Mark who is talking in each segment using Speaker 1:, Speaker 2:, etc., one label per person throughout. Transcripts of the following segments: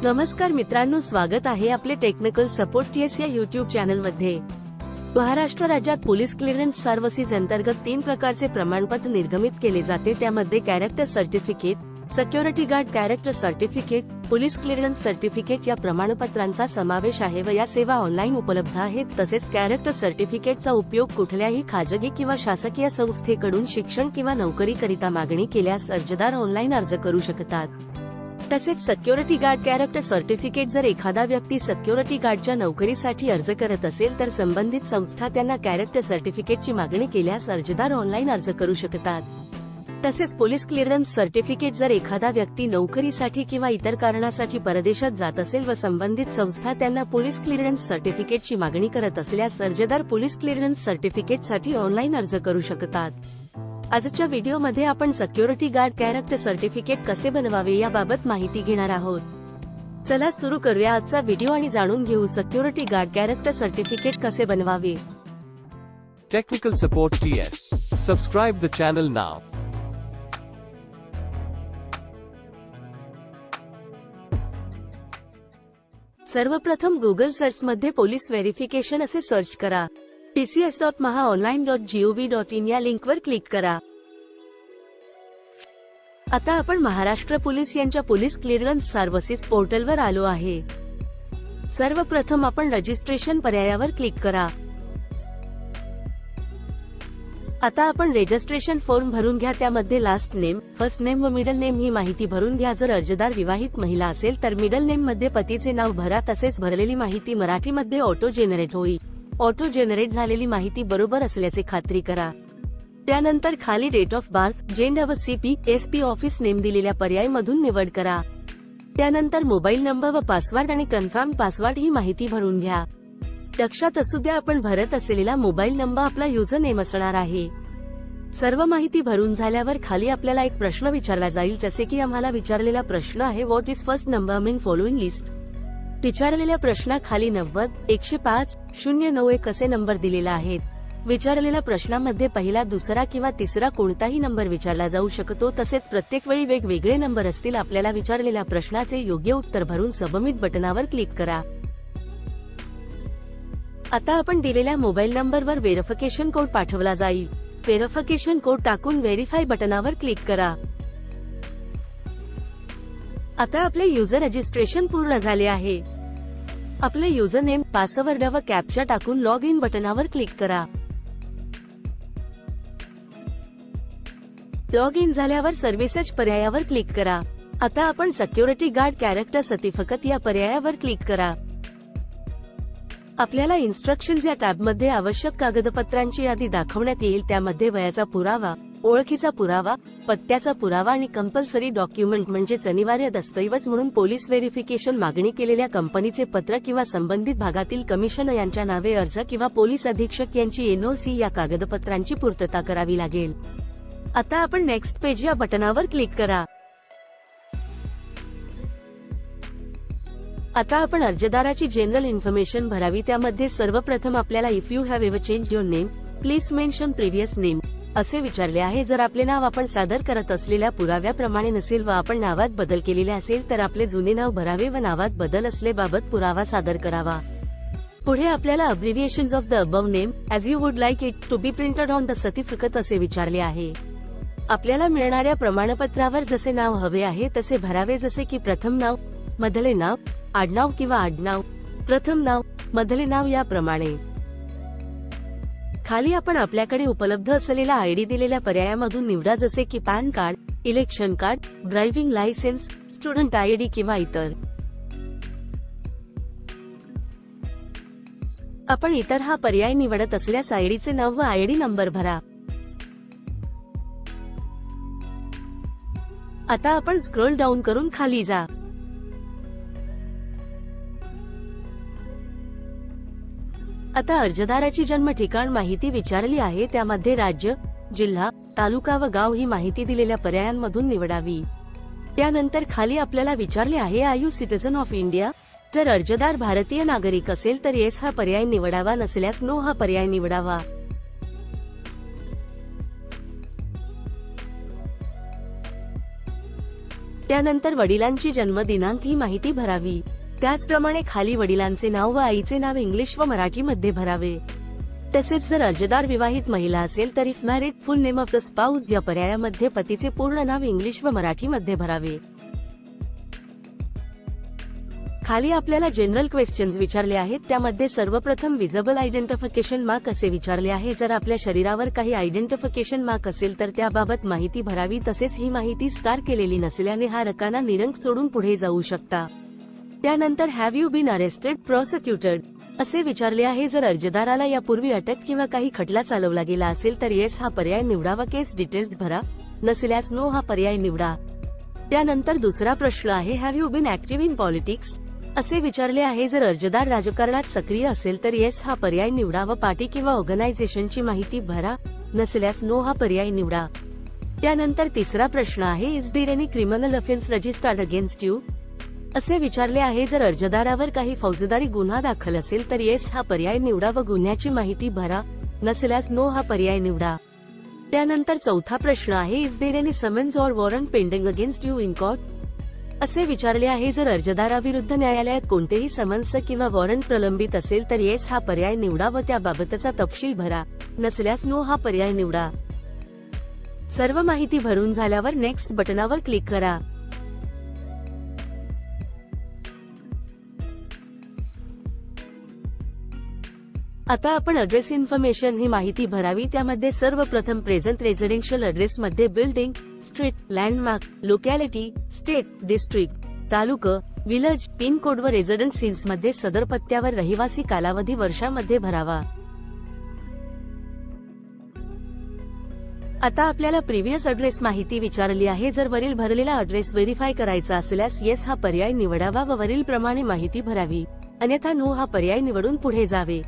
Speaker 1: नमस्कार मित्रांनो, स्वागत आहे आपले टेक्निकल सपोर्ट टीएस या यूट्यूब चॅनल मध्ये। महाराष्ट्र राज्यात पोलीस क्लिअरन्स सर्व्हिसेस अंतर्गत 3 प्रकारचे प्रमाणपत्र निर्गमित केले जाते। त्यामध्ये character certificate, security guard character certificate, police clearance certificate या प्रमाणपत्रांचा समावेश आहे व या सेवा ऑनलाईन उपलब्ध आहेत। तसेच कॅरेक्टर सर्टिफिकेटचा उपयोग कुठल्याही खाजगी किंवा शासकीय संस्थेकडून शिक्षण किंवा नोकरीकरिता मागणी केल्यास अर्जदार ऑनलाईन अर्ज करू शकतात। तसेच सिक्युरिटी गार्ड कॅरेक्टर सर्टिफिकेट, जर एखादा व्यक्ती सिक्युरिटी गार्डच्या नोकरीसाठी अर्ज करत असेल तर संबंधित संस्था त्यांना कॅरेक्टर सर्टिफिकेटची मागणी केल्यास अर्जदार ऑनलाईन अर्ज करू शकतात। तसेच पोलीस क्लिअरन्स सर्टिफिकेट, जर एखादा व्यक्ती नोकरीसाठी किंवा इतर कारणासाठी परदेशात जात असेल व संबंधित संस्था त्यांना पोलीस क्लिअरन्स सर्टिफिकेटची मागणी करत असल्यास अर्जदार पोलीस क्लिअरन्स सर्टिफिकेटसाठी ऑनलाईन अर्ज करू शकतात। आजच्या व्हिडिओमध्ये आपण सिक्युरिटी गार्ड कॅरेक्टर सर्टिफिकेट कसे बनवावे याबाबत माहिती घेणार आहोत। चला सुरू करूया आजचा व्हिडिओ आणि जाणून घेऊ सिक्युरिटी गार्ड कॅरेक्टर सर्टिफिकेट कसे बनवावे।
Speaker 2: Technical Support TS. Subscribe the channel now.
Speaker 1: सर्वप्रथम गुगल सर्च मध्ये पोलीस व्हेरिफिकेशन असे सर्च करा। pcs.mahaonline.gov.in या लिंकवर क्लिक करा। आता आपण महाराष्ट्र पोलीस यांच्या पोलीस क्लिअरन्स सर्व्हिसेस पोर्टलवर आलो आहे। सर्वप्रथम आपण रजिस्ट्रेशन पर्यायावर क्लिक करा। आता आपण रजिस्ट्रेशन फॉर्म भरून घ्या। त्यामध्ये लास्ट नेम, फर्स्ट नेम व मिडल नेम ही माहिती भरून घ्या। जर अर्जदार विवाहित महिला असेल तर मिडल नेम मध्ये पतीचे नाव भरा। तसेच भरलेली माहिती मराठीमध्ये ऑटो जनरेट होईल। ऑटो जनरेट झालेली माहिती बरोबर असल्याचे खात्री करा। त्यानंतर खाली डेट ऑफ बर्थ, जेंडर व CP/SP ऑफिस नेम दिलेल्या पर्यायामधून निवड करा। त्यानंतर मोबाईल नंबर व पासवर्ड आणि कन्फर्म पासवर्ड ही माहिती भरून घ्या। लक्षात असू द्या, आपण भरत असलेला मोबाईल नंबर आपला युजर नेम असणार आहे। सर्व माहिती भरून झाल्यावर खाली आपल्याला एक प्रश्न विचारला जाईल, जसे की आम्हाला विचारलेला प्रश्न आहे what is first number in following list. विचारलेल्या प्रश्नाखाली 90, 105, 091 असे नंबर दिलेला आहेत। विचारलेल्या प्रश्नामध्ये पहिला, दुसरा किंवा तिसरा कोणताही नंबर विचारला जाऊ शकतो। तसेच प्रत्येक वेळी वेगवेगळे नंबर असतील। आपल्याला विचारलेल्या प्रश्नाचे योग्य उत्तर भरून सबमिट बटनावर क्लिक करा। आता आपण दिलेल्या मोबाईल नंबरवर व्हेरिफिकेशन कोड पाठवला जाईल। व्हेरिफिकेशन कोड टाकून व्हेरीफाय बटनावर क्लिक करा। आता आपले युजर रजिस्ट्रेशन पूर्ण झाले आहे। आपले युजर नेम, पासवर्ड व कॅप्चा टाकून लॉग इन बटनावर क्लिक करा। लॉग इन झाल्यावर सर्व्हिसेस पर्यायावर क्लिक करा। आता आपण सिक्युरिटी गार्ड कॅरेक्टर सर्टिफिकेट या पर्यायावर क्लिक करा। आपल्याला इन्स्ट्रक्शन्स या टॅबमध्ये आवश्यक कागदपत्रांची यादी दाखवण्यात येईल। त्यामध्ये वयाचा पुरावा, ओळखीचा पुरावा, पत्त्याचा पुरावा आणि कंपल्सरी डॉक्युमेंट म्हणजेच अनिवार्य दस्तऐवज म्हणून पोलीस व्हेरिफिकेशन मागणी केलेल्या कंपनीचे पत्र किंवा संबंधित भागातील कमिशनर यांच्या नावे अर्ज किंवा पोलीस अधीक्षक यांची NOC या कागदपत्रांची पूर्तता करावी लागेल। आता आपण नेक्स्ट पेज या बटनावर क्लिक करा। आता आपण अर्जदाराची जनरल इन्फॉर्मेशन भरावी। त्यामध्ये सर्वप्रथम आपल्याला if you have ever changed your name please mention previous name असे विचारले आहे। जर आपले नाव आपण सादर करत असलेल्या पुराव्याप्रमाणे नसेल व आपण नावात बदल केलेले असेल तर आपले जुने नाव भरावे व नावात बदल असल्याबाबत पुरावा सादर करावा। पुढे आपल्याला abbreviations of the above name as you would like it to be printed on the certificate असे विचारले आहे। आपल्याला मिळणाऱ्या प्रमाणपत्रावर जसे नाव हवे आहे तसे भरावे, जसे की प्रथम नाव, मधले नाव, आडनाव किंवा आडनाव, प्रथम नाव, मधले नाव याप्रमाणे। खाली आपण आपल्याकडे उपलब्ध असलेला ID दिलेल्या पर्यायामधून निवडा, जसे की pan card, election card, driving licence, student ID किंवा इतर। आपण इतर हा पर्याय निवडत असल्यास IDचे नाव व ID नंबर भरा। आता आपण स्क्रोल डाऊन करून खाली जा। आता अर्जदाराची जन्म ठिकाण माहिती विचारली आहे। त्यामध्ये राज्य, जिल्हा, तालुका व गाव ही माहिती दिलेल्या पर्यायांमधून निवडावी। त्यानंतर खाली आपल्याला विचारले आहे are you citizen of India. जर अर्जदार भारतीय नागरिक असेल तर येस हा पर्याय निवडावा, नसल्यास नो हा पर्याय निवडावा। त्यानंतर वडिलांची जन्मदिनांक ही माहिती भरावी. त्याचप्रमाणे खाली वडिलांचे नाव व आईचे नाव इंग्लिश व मराठीमध्ये भरावे. तसेच जर अर्जदार विवाहित महिला असेल तर if married full name of the spouse या पर्यायामध्ये पतीचे पूर्ण नाव इंग्लिश व मराठीमध्ये भरावे. खाली आपल्याला जनरल क्वेश्चन्स विचारले आहेत. त्यामध्ये सर्वप्रथम विजिबल आयडेंटिफिकेशन मार्क असे विचारले आहे. जर आपल्या शरीरावर काही आयडेंटिफिकेशन मार्क असेल तर त्याबाबत माहिती भरावी. तसेच ही माहिती स्टार केलेली नसल्याने हा रकाना निरंक सोडून पुढे जाऊ शकता. त्यानंतर हॅव यू बीन अरेस्टेड प्रॉसिक्युटेड असे विचारले आहे. जर अर्जदाराला यापूर्वी अटक किंवा काही खटला चालवला गेला असेल तर येस हा पर्याय निवडा व केस डिटेल्स भरा. नसल्यास नो हा पर्याय निवडा. त्यानंतर दुसरा प्रश्न आहे have you been active in politics असे विचारले आहे. जर अर्जदार राजकारणात सक्रिय असेल तर येस हा पर्याय निवडा व पार्टी किंवा ऑर्गनायझेशनची माहिती भरा. नसल्यास नो हा पर्याय निवडा. त्यानंतर तिसरा प्रश्न आहे is there any criminal offence registered against you असे विचारले आहे. जर अर्जदारावर काही फौजदारी गुन्हा दाखल असेल तर येस हा पर्याय निवडा व गुन्ह्याची माहिती भरा. नसल्यास नो हा पर्याय निवडा. त्यानंतर चौथा प्रश्न आहे is there any summons or warrant pending against you in court असे विचारले आहे. जर अर्जदाराविरुद्ध न्यायालयात कोणतेही समन्स किंवा वॉरंट प्रलंबित असेल तर येस हा पर्याय निवडा व त्याबाबतचा तपशील भरा. नसल्यास नो हा पर्याय निवडा. सर्व माहिती भरून झाल्यावर नेक्स्ट बटनावर क्लिक करा. आता आपण ऍड्रेस इन्फॉर्मेशन ही माहिती भरावी. त्यामध्ये सर्वप्रथम प्रेझेंट रेसिडेन्शियल ऍड्रेस मध्ये building, street, landmark, locality, state, district, taluka, village, pin code व रेसिडेंट सील्स मध्ये सदर पत्त्यावर रहिवासी कालावधी वर्षामध्ये भरावा. आता आपल्याला प्रिव्हियस ऍड्रेस माहिती विचारली आहे. जर वरील भरलेला ऍड्रेस व्हेरीफाय करायचा असल्यास येस हा पर्याय निवडावा व वरील प्रमाणे माहिती भरावी. अन्यथा नो हा पर्याय निवडून पुढे जावे.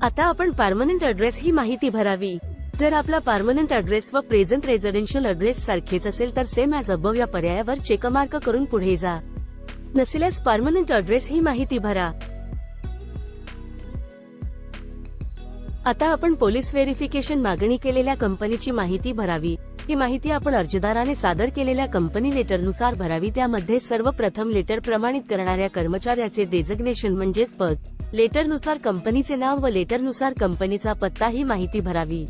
Speaker 1: आता आपण परमनंट ऍड्रेस ही माहिती भरावी. जर आपला परमनंट ऍड्रेस व प्रेझेंट रेसिडेन्शियल ऍड्रेस सारखेच असेल तर सेम ॲज अबव या पर्यायावर चेकमार्क करून पुढे जा. नसल्यास परमनंट ऍड्रेस ही माहिती भरा. आता आपण पोलीस व्हेरिफिकेशन मागणी केलेल्या कंपनीची माहिती भरावी. ही माहिती आपण अर्जदाराने सादर केलेल्या कंपनी लेटरनुसार भरावी. त्यामध्ये सर्वप्रथम लेटर प्रमाणित करणाऱ्या कर्मचाऱ्याचे डेझिग्नेशन म्हणजेच पद, लेटरनुसार कंपनीचे नाव व लेटरनुसार कंपनीचा पत्ता ही माहिती भरावी.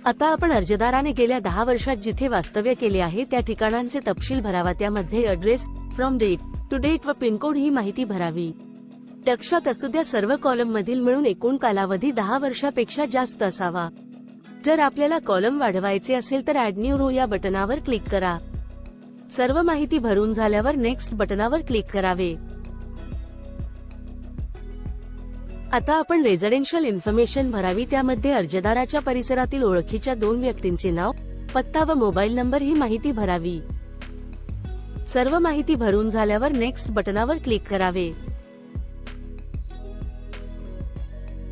Speaker 1: आता आपण अर्जदाराने गेल्या 10 वर्षात जिथे वास्तव्य केले आहे त्या ठिकाणांचे तपशील भरावा. त्यामध्ये address, from date, to date व पिनकोड ही माहिती भरावी. लक्षात असू द्या सर्व कॉलम मधील मिळून एकूण कालावधी 10 वर्षापेक्षा जास्त असावा. जर आपल्याला कॉलम वाढवायचे असेल तर ऍड न्यू रो या बटनावर क्लिक करा. सर्व माहिती भरून झाल्यावर नेक्स्ट बटनावर क्लिक करावे. आता आपण रेसिडेन्शियल इन्फॉर्मेशन भरावी. त्यामध्ये अर्जदाराच्या परिसरातील ओळखीच्या 2 व्यक्तींचे नाव, पत्ता व मोबाईल नंबर ही माहिती भरावी. सर्व माहिती भरून झाल्यावर नेक्स्ट बटनावर क्लिक करावे.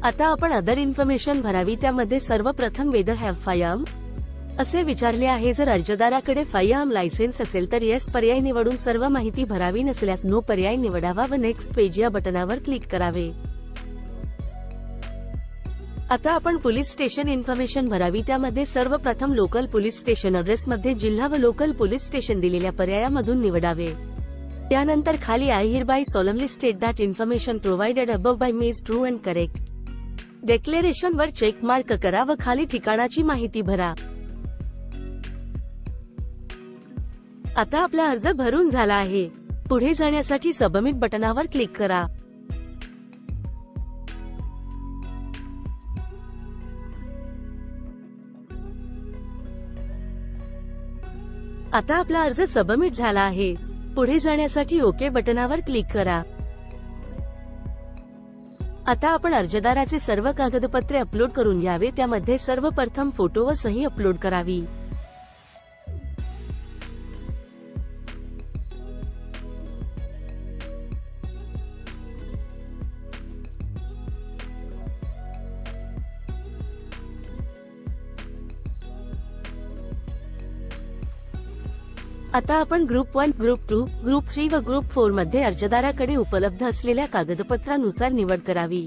Speaker 1: आता आपण अदर इन्फॉर्मेशन भरावी. त्यामध्ये सर्वप्रथम वेदर हॅव फायरआर्म असे विचारले आहे. जर अर्जदाराकडे फायरआर्म लायसेन्स असेल तर येस पर्याय निवडून सर्व माहिती भरावी. नसल्यास नो पर्याय निवडावा व नेक्स्ट पेज या बटनावर क्लिक करावे. आता आपण पोलीस स्टेशन इन्फॉर्मेशन भरावी. त्यामध्ये सर्वप्रथम लोकल पोलीस स्टेशन ऍड्रेस मध्ये जिल्हा व लोकल पोलीस स्टेशन दिलेल्या पर्यायामधून निवडावे. त्यानंतर खाली I hereby solemnly state that information provided above by me is true and correct declaration वर चेक मार्क करा व खाली ठिकाणाची माहिती भरा. आता आपला अर्ज भरून झाला आहे. पुढे जाण्यासाठी सबमिट बटनावर क्लिक करा. आता आपला अर्ज सबमिट झाला आहे. पुढे जाण्यासाठी ओके बटनावर क्लिक करा. आता आपण अर्जदाराचे सर्व कागदपत्रे अपलोड करून घ्यावे. त्यामध्ये सर्वप्रथम फोटो व सही अपलोड करावी. आता आपण ग्रुप 1, ग्रुप 2, ग्रुप 3 व ग्रुप 4 मध्ये अर्जदाराकडे उपलब्ध असलेल्या कागदपत्रानुसार निवड करावी.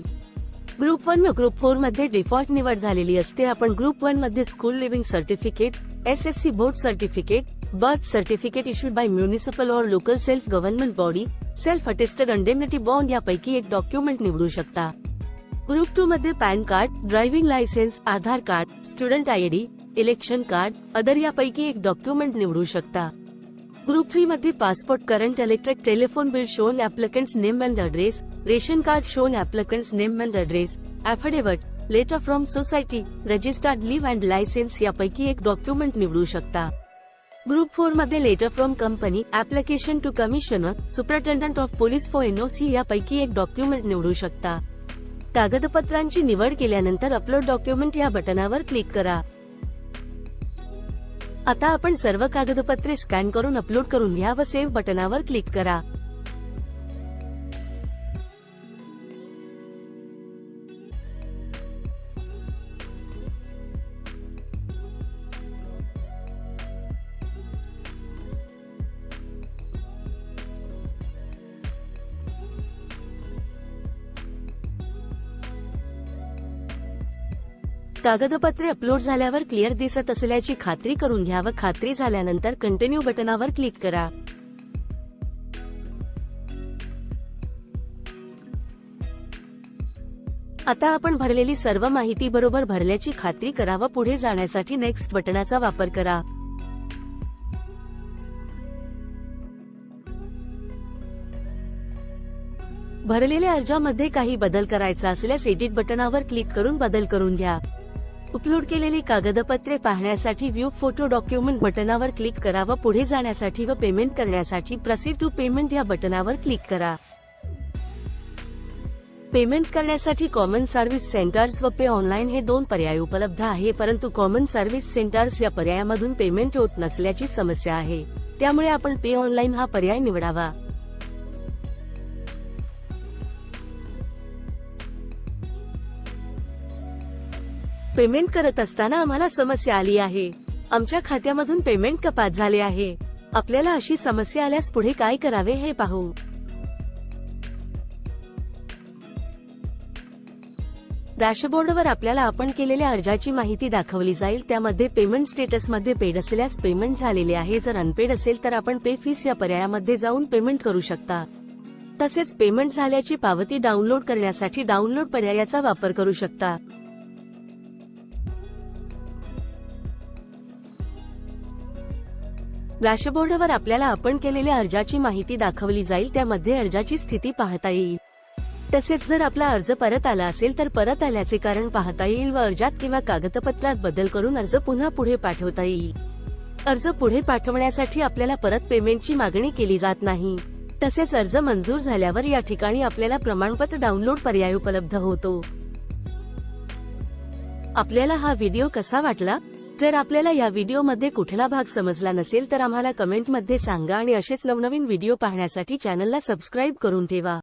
Speaker 1: ग्रुप 1 व ग्रुप 4 मध्ये डिफॉल्ट निवड झालेली असते. आपण ग्रुप 1 मध्ये school leaving certificate, SSC board certificate, birth certificate issued by municipal or local self government body, self attested indemnity bond यापैकी एक डॉक्युमेंट निवडू शकता. ग्रुप 2 मध्ये PAN card, driving licence, Aadhaar card, student ID, election card, other यापैकी एक document निवडू शकता. Group 3 मध्ये passport, current electric telephone bill shown applicant's name and address, ration card shown applicant's name and address, affidavit, letter from society, registered leave and licence यापैकी एक document निवडू शकता. Group 4 मध्ये letter from company, application to commissioner, superintendent of police for NOC यापैकी एक document निवडू शकता. कागदपत्रांची निवड केल्यानंतर अपलोड डॉक्युमेंट या बटनावर क्लिक करा. आता आपण सर्व कागदपत्रे स्कॅन करून अपलोड करून घ्या व सेव्ह बटनावर क्लिक करा. कागदपत्रे अपलोड झाल्यावर क्लिअर दिसत असल्याची खात्री करून घ्या व खात्री झाल्यानंतर कंटिन्यू बटनावर क्लिक करा. आता आपण भरलेली सर्व माहिती बरोबर भरल्याची खात्री करा व पुढे जाण्यासाठी नेक्स्ट बटनाचा वापर करा. भरलेल्या अर्जामध्ये काही बदल करायचा असल्यास एडिट बटनावर क्लिक करून बदल करून घ्या. अपलोड केलेली कागदपत्रे पाहण्यासाठी व्ह्यू फोटो डॉक्युमेंट बटनावर क्लिक करा व पुढे जाण्यासाठी व पेमेंट करण्यासाठी प्रोसीड टू पेमेंट या बटनावर क्लिक करा. पेमेंट करण्यासाठी कॉमन सर्व्हिस सेंटर्स व पे ऑनलाईन हे 2 पर्याय उपलब्ध आहे, परंतु कॉमन सर्व्हिस सेंटर्स या पर्यायामधून पेमेंट होत नसल्याची समस्या आहे. त्यामुळे आपण पे ऑनलाईन हा पर्याय निवडावा. पेमेंट करत असताना आम्हाला समस्या आली आहे. आमच्या खात्यामधून पेमेंट कपात झाले आहे. आपल्याला अशी समस्या आल्यास पुढे काय करावे हे पाहू. डॅशबोर्डवर आपल्याला आपण केलेल्या अर्जाची माहिती दाखवली जाईल. त्यामध्ये पेमेंट स्टेटस मध्ये पेड असल्यास पेमेंट झालेले आहे, जर अनपेड असेल तर आपण पे फीस या पर्यायामध्ये जाऊन पेमेंट करू शकता. तसेच पेमेंट झाल्याची पावती डाउनलोड करण्यासाठी डाउनलोड पर्यायाचा वापर करू शकता. डॅशबोर्डवर आपल्याला आपण केलेल्या अर्जाची माहिती दाखवली जाईल. त्यामध्ये अर्जाची स्थिती पाहता येईल. तसेच जर आपला अर्ज परत आला असेल तर परत आल्याचे कारण पाहता येईल व अर्जात किंवा कागदपत्रात बदल करून अर्ज पुन्हा पुढे पाठवता येईल. अर्ज पुढे पाठवण्यासाठी आपल्याला परत पेमेंटची मागणी केली जात नाही. तसेच अर्ज मंजूर झाल्यावर या ठिकाणी आपल्याला प्रमाणपत्र डाउनलोड पर्याय उपलब्ध होतो. आपल्याला हा व्हिडिओ कसा वाटला? जर आपल्याला या व्हिडिओमध्ये कुठला भाग समजला नसेल तर आम्हाला कमेंटमध्ये सांगा आणि असेच नवनवीन व्हिडिओ पाहण्यासाठी चॅनलला सबस्क्राईब करून ठेवा.